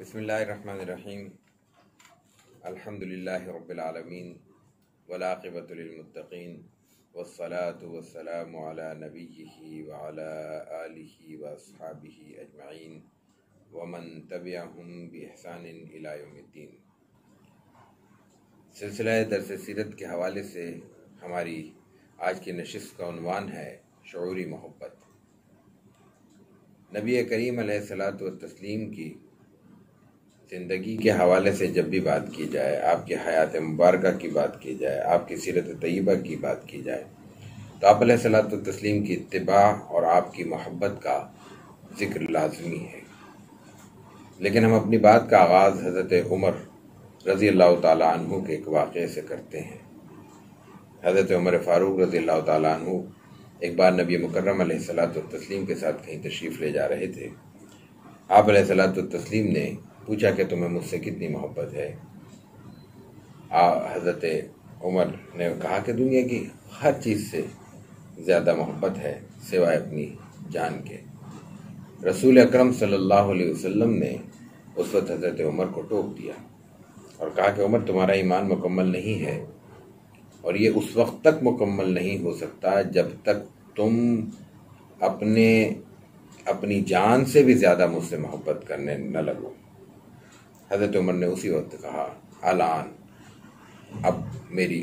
بسم اللہ الرحمن الرحیم الحمد للہ رب العالمین والعاقبۃ للمتقین والصلاة والسلام علی نبیہ وعلی آلہ واصحابہ اجمعین ومن تبعہم بإحسان الی یوم الدین۔ سلسلہ درس سیرت کے حوالے سے ہماری آج کی نشست کا عنوان ہے شعوری محبت۔ نبی کریم علیہ الصلاۃ والتسلیم کی زندگی کے حوالے سے جب بھی بات کی جائے، آپ کی حیات مبارکہ کی بات کی جائے، آپ کی سیرت طیبہ کی بات کی جائے تو آپ علیہ الصلاۃ والتسلیم کی اتباع اور آپ کی محبت کا ذکر لازمی ہے۔ لیکن ہم اپنی بات کا آغاز حضرت عمر رضی اللہ تعالیٰ عنہ کے ایک واقعے سے کرتے ہیں۔ حضرت عمر فاروق رضی اللہ تعالیٰ عنہ ایک بار نبی مکرم علیہ الصلاۃ والتسلیم کے ساتھ کہیں تشریف لے جا رہے تھے۔ آپ علیہ الصلاۃ والتسلیم نے پوچھا کہ تمہیں مجھ سے کتنی محبت ہے؟ حضرت عمر نے کہا کہ دنیا کی ہر چیز سے زیادہ محبت ہے سوائے اپنی جان کے۔ رسول اکرم صلی اللہ علیہ وسلم نے اس وقت حضرت عمر کو ٹوک دیا اور کہا کہ عمر، تمہارا ایمان مکمل نہیں ہے، اور یہ اس وقت تک مکمل نہیں ہو سکتا جب تک تم اپنی جان سے بھی زیادہ مجھ سے محبت کرنے نہ لگو۔ حضرت عمر نے اسی وقت کہا، الان اب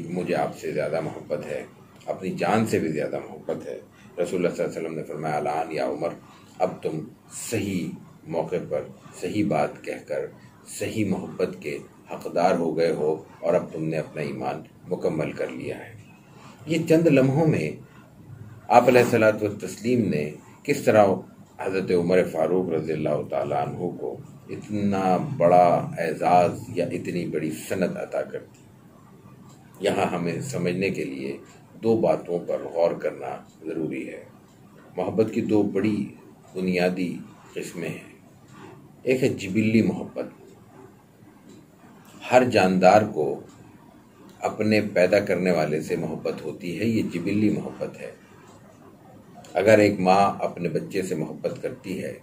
مجھے آپ سے زیادہ محبت ہے، اپنی جان سے بھی زیادہ محبت ہے۔ رسول اللہ صلی اللہ علیہ وسلم نے فرمایا، الان یا عمر، اب تم صحیح موقع پر صحیح بات کہہ کر صحیح محبت کے حقدار ہو گئے ہو، اور اب تم نے اپنا ایمان مکمل کر لیا ہے۔ یہ چند لمحوں میں آپ علیہ الصلاۃ والتسلیم نے کس طرح حضرت عمر فاروق رضی اللہ تعالیٰ عنہ کو اتنا بڑا اعزاز یا اتنی بڑی سند عطا کر دی۔ یہاں ہمیں سمجھنے کے لیے دو باتوں پر غور کرنا ضروری ہے۔ محبت کی دو بڑی بنیادی قسمیں ہیں۔ ایک ہے جبلی محبت۔ ہر جاندار کو اپنے پیدا کرنے والے سے محبت ہوتی ہے، یہ جبلی محبت ہے۔ اگر ایک ماں اپنے بچے سے محبت کرتی ہے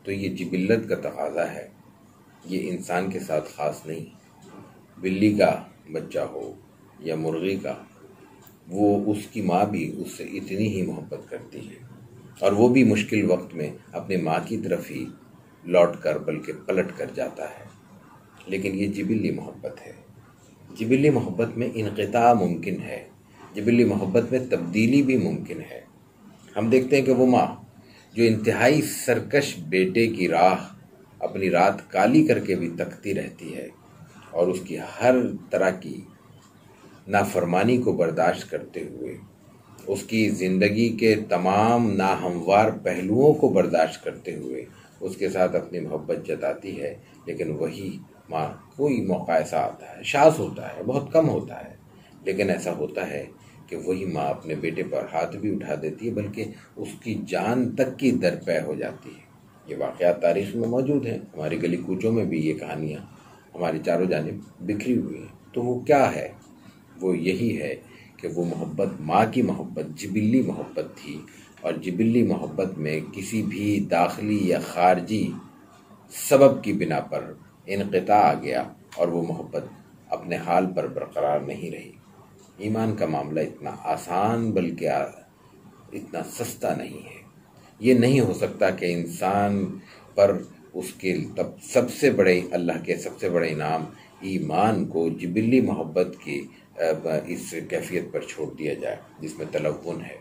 تو یہ جبلت کا تقاضا ہے، یہ انسان کے ساتھ خاص نہیں۔ بلی کا بچہ ہو یا مرغی کا، وہ اس کی ماں بھی اس سے اتنی ہی محبت کرتی ہے، اور وہ بھی مشکل وقت میں اپنے ماں کی طرف ہی لوٹ کر بلکہ پلٹ کر جاتا ہے۔ لیکن یہ جبلی محبت ہے۔ جبلی محبت میں انقطاع ممکن ہے، جبلی محبت میں تبدیلی بھی ممکن ہے۔ ہم دیکھتے ہیں کہ وہ ماں جو انتہائی سرکش بیٹے کی راہ اپنی رات کالی کر کے بھی تکتی رہتی ہے، اور اس کی ہر طرح کی نافرمانی کو برداشت کرتے ہوئے، اس کی زندگی کے تمام ناہموار پہلوؤں کو برداشت کرتے ہوئے اس کے ساتھ اپنی محبت جتاتی ہے، لیکن وہی ماں کوئی موقع ایسا آتا ہے، شاذ ہوتا ہے، بہت کم ہوتا ہے، لیکن ایسا ہوتا ہے کہ وہی ماں اپنے بیٹے پر ہاتھ بھی اٹھا دیتی ہے، بلکہ اس کی جان تک کی درپے ہو جاتی ہے۔ یہ واقعات تاریخ میں موجود ہیں، ہماری گلی کوچوں میں بھی یہ کہانیاں ہماری چاروں جانب بکھری ہوئی ہیں۔ تو وہ کیا ہے؟ وہ یہی ہے کہ وہ محبت، ماں کی محبت جبلی محبت تھی، اور جبلی محبت میں کسی بھی داخلی یا خارجی سبب کی بنا پر انقطاع آ گیا، اور وہ محبت اپنے حال پر برقرار نہیں رہی۔ ایمان کا معاملہ اتنا آسان بلکہ اتنا سستا نہیں ہے۔ یہ نہیں ہو سکتا کہ انسان پر اس کے سب سے بڑے اللہ کے سب سے بڑے انعام ایمان کو جبلی محبت کی اس کیفیت پر چھوڑ دیا جائے جس میں تلون ہے،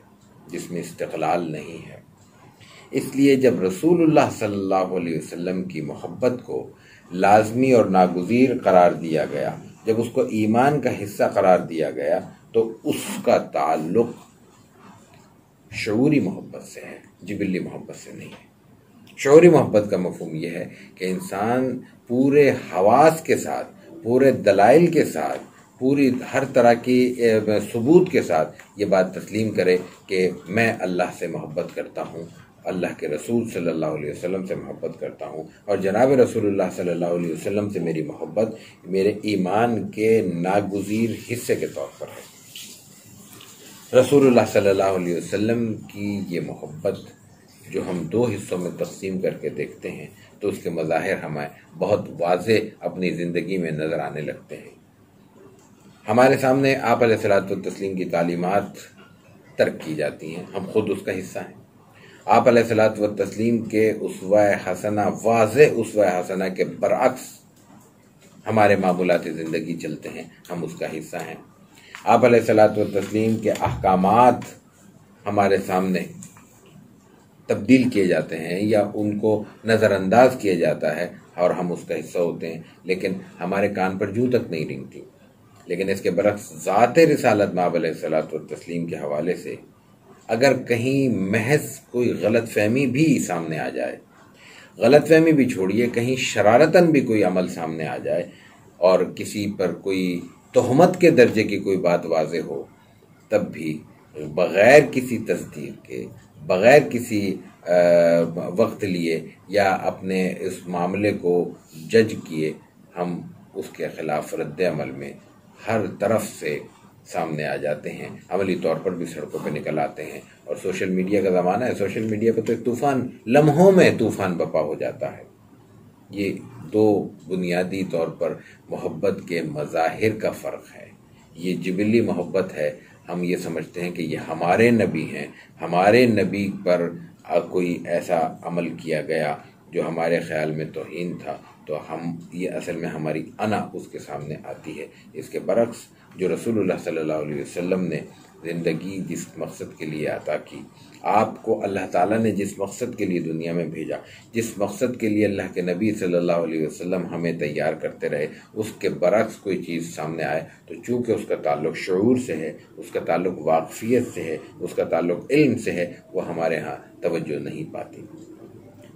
جس میں استقلال نہیں ہے۔ اس لیے جب رسول اللہ صلی اللہ علیہ وسلم کی محبت کو لازمی اور ناگزیر قرار دیا گیا، جب اس کو ایمان کا حصہ قرار دیا گیا، تو اس کا تعلق شعوری محبت سے ہے، جبلی محبت سے نہیں ہے۔ شعوری محبت کا مفہوم یہ ہے کہ انسان پورے حواس کے ساتھ، پورے دلائل کے ساتھ، پوری ہر طرح کی ثبوت کے ساتھ یہ بات تسلیم کرے کہ میں اللہ سے محبت کرتا ہوں، اللہ کے رسول صلی اللہ علیہ وسلم سے محبت کرتا ہوں، اور جناب رسول اللہ صلی اللہ علیہ وسلم سے میری محبت میرے ایمان کے ناگزیر حصے کے طور پر ہے۔ رسول اللہ صلی اللہ علیہ وسلم کی یہ محبت جو ہم دو حصوں میں تقسیم کر کے دیکھتے ہیں تو اس کے مظاہر ہمیں بہت واضح اپنی زندگی میں نظر آنے لگتے ہیں۔ ہمارے سامنے آپ علیہ الصلوۃ والتسلیم کی تعلیمات ترک کی جاتی ہیں، ہم خود اس کا حصہ ہیں۔ آپ علیہ الصلوۃ والتسلیم کے اسوہ حسنہ، واضح اسوہ حسنہ کے برعکس ہمارے معمولات زندگی چلتے ہیں، ہم اس کا حصہ ہیں۔ آپ علیہ الصلوۃ والتسلیم کے احکامات ہمارے سامنے تبدیل کیے جاتے ہیں یا ان کو نظر انداز کیا جاتا ہے اور ہم اس کا حصہ ہوتے ہیں، لیکن ہمارے کان پر جوں تک نہیں رنگتی۔ لیکن اس کے برعکس ذات رسالت مآب علیہ الصلوۃ والتسلیم کے حوالے سے اگر کہیں محض کوئی غلط فہمی بھی سامنے آ جائے، غلط فہمی بھی چھوڑیے، کہیں شرارتاً بھی کوئی عمل سامنے آ جائے اور کسی پر کوئی تہمت کے درجے کی کوئی بات واضح ہو، تب بھی بغیر کسی تصدیق کے، بغیر کسی وقت لیے یا اپنے اس معاملے کو جج کیے، ہم اس کے خلاف رد عمل میں ہر طرف سے سامنے آ جاتے ہیں، عملی طور پر بھی سڑکوں پہ نکل آتے ہیں۔ اور سوشل میڈیا کا زمانہ ہے، سوشل میڈیا پہ تو ایک طوفان، لمحوں میں طوفان بپا ہو جاتا ہے۔ یہ دو بنیادی طور پر محبت کے مظاہر کا فرق ہے۔ یہ جبلی محبت ہے، ہم یہ سمجھتے ہیں کہ یہ ہمارے نبی ہیں، ہمارے نبی پر کوئی ایسا عمل کیا گیا جو ہمارے خیال میں توہین تھا، تو ہم یہ اصل میں ہماری انا اس کے سامنے آتی ہے۔ اس کے برعکس جو رسول اللہ صلی اللہ علیہ وسلم نے زندگی جس مقصد کے لیے عطا کی، آپ کو اللہ تعالیٰ نے جس مقصد کے لیے دنیا میں بھیجا، جس مقصد کے لیے اللہ کے نبی صلی اللہ علیہ وسلم ہمیں تیار کرتے رہے، اس کے برعکس کوئی چیز سامنے آئے تو چونکہ اس کا تعلق شعور سے ہے، اس کا تعلق واقفیت سے ہے، اس کا تعلق علم سے ہے، وہ ہمارے ہاں توجہ نہیں پاتی۔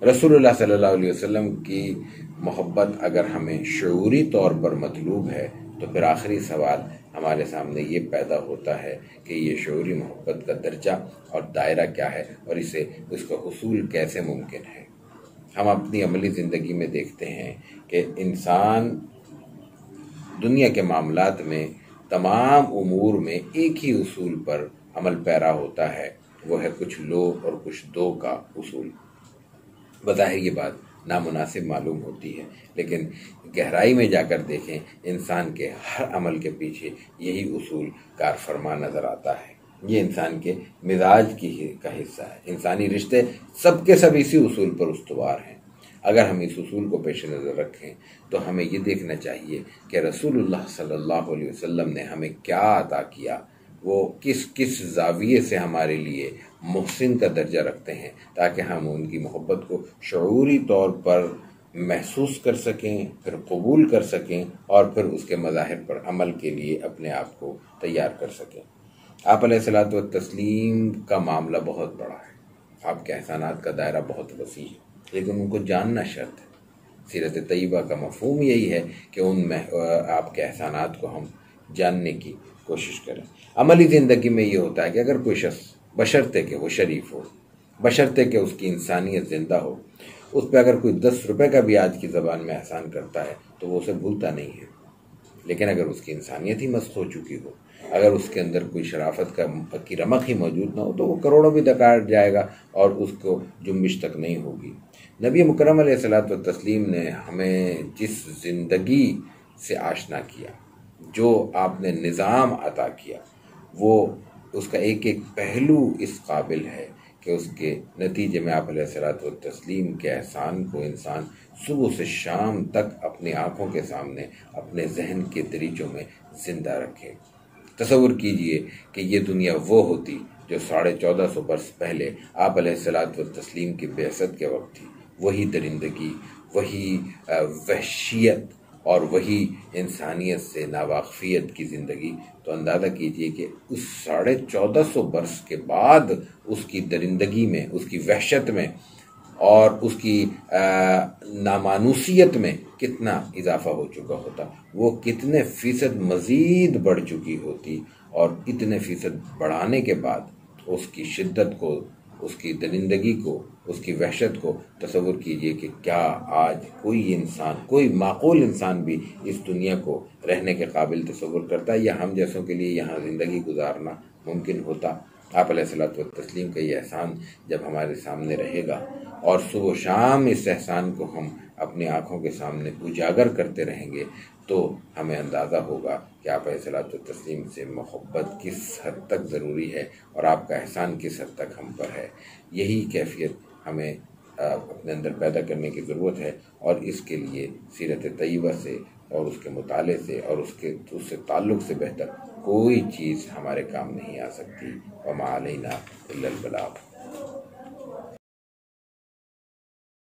رسول اللہ صلی اللہ علیہ وسلم کی محبت اگر ہمیں شعوری طور پر مطلوب ہے تو پھر آخری سوال ہمارے سامنے یہ پیدا ہوتا ہے کہ یہ شعوری محبت کا درجہ اور دائرہ کیا ہے اور اس کا حصول کیسے ممکن ہے۔ ہم اپنی عملی زندگی میں دیکھتے ہیں کہ انسان دنیا کے معاملات میں تمام امور میں ایک ہی اصول پر عمل پیرا ہوتا ہے، وہ ہے کچھ لو اور کچھ دو کا اصول۔ بظاہر یہ بات نامناسب معلوم ہوتی ہے، لیکن گہرائی میں جا کر دیکھیں انسان کے ہر عمل کے پیچھے یہی اصول کار فرما نظر آتا ہے۔ یہ انسان کے مزاج کا حصہ ہے۔ انسانی رشتے سب کے سب اسی اصول پر استوار ہیں۔ اگر ہم اس اصول کو پیش نظر رکھیں تو ہمیں یہ دیکھنا چاہیے کہ رسول اللہ صلی اللہ علیہ وسلم نے ہمیں کیا عطا کیا، وہ کس کس زاویے سے ہمارے لیے محسن کا درجہ رکھتے ہیں، تاکہ ہم ان کی محبت کو شعوری طور پر محسوس کر سکیں، پھر قبول کر سکیں اور پھر اس کے مظاہر پر عمل کے لیے اپنے آپ کو تیار کر سکیں۔ آپ علیہ الصلوۃ والتسلیم کا معاملہ بہت بڑا ہے، آپ کے احسانات کا دائرہ بہت وسیع ہے، لیکن ان کو جاننا شرط ہے۔ سیرت طیبہ کا مفہوم یہی ہے کہ ان میں آپ کے احسانات کو ہم جاننے کی کوشش کریں۔ عملی زندگی میں یہ ہوتا ہے کہ اگر کوئی شخص بشرطے کہ وہ شریف ہو، بشرطے کہ اس کی انسانیت زندہ ہو، اس پہ اگر کوئی 10 روپے کا بھی آج کی زبان میں احسان کرتا ہے تو وہ اسے بھولتا نہیں ہے۔ لیکن اگر اس کی انسانیت ہی مسخ ہو چکی ہو، اگر اس کے اندر کوئی شرافت کی رمق ہی موجود نہ ہو، تو وہ کروڑوں بھی ڈکا جائے گا اور اس کو جنبش تک نہیں ہوگی۔ نبی مکرم علیہ الصلوۃ والتسلیم نے ہمیں جس زندگی سے آشنا کیا، جو آپ نے نظام عطا کیا، وہ اس کا ایک ایک پہلو اس قابل ہے کہ اس کے نتیجے میں آپ علیہ الصلوۃ والتسلیم کے احسان کو انسان صبح سے شام تک اپنی آنکھوں کے سامنے، اپنے ذہن کے دریچوں میں زندہ رکھے۔ تصور کیجئے کہ یہ دنیا وہ ہوتی جو 1450 برس پہلے آپ علیہ الصلوۃ والتسلیم کی بعثت کے وقت تھی، وہی درندگی، وہی وحشیت اور وہی انسانیت سے ناواقفیت کی زندگی، تو اندازہ کیجئے کہ اس 1450 برس کے بعد اس کی درندگی میں، اس کی وحشت میں اور اس کی نامانوسیت میں کتنا اضافہ ہو چکا ہوتا، وہ کتنے فیصد مزید بڑھ چکی ہوتی، اور اتنے فیصد بڑھانے کے بعد اس کی شدت کو، اس کی درندگی کو، اس کی وحشت کو تصور کیجئے کہ کیا آج کوئی انسان، کوئی معقول انسان بھی اس دنیا کو رہنے کے قابل تصور کرتا ہے، یا ہم جیسوں کے لیے یہاں زندگی گزارنا ممکن ہوتا؟ آپ علیہ الصلوۃ والتسلیم کا یہ احسان جب ہمارے سامنے رہے گا اور صبح و شام اس احسان کو ہم اپنی آنکھوں کے سامنے اجاگر کرتے رہیں گے تو ہمیں اندازہ ہوگا کہ آپ علیہ الصلوۃ والتسلیم سے محبت کس حد تک ضروری ہے اور آپ کا احسان کس حد تک ہم پر ہے۔ یہی کیفیت ہمیں اپنے اندر پیدا کرنے کی ضرورت ہے، اور اس کے لیے سیرت طیبہ سے اور اس کے مطالعے سے اور اس سے تعلق سے بہتر کوئی چیز ہمارے کام نہیں آ سکتی۔ وما علینا الا البلاغ۔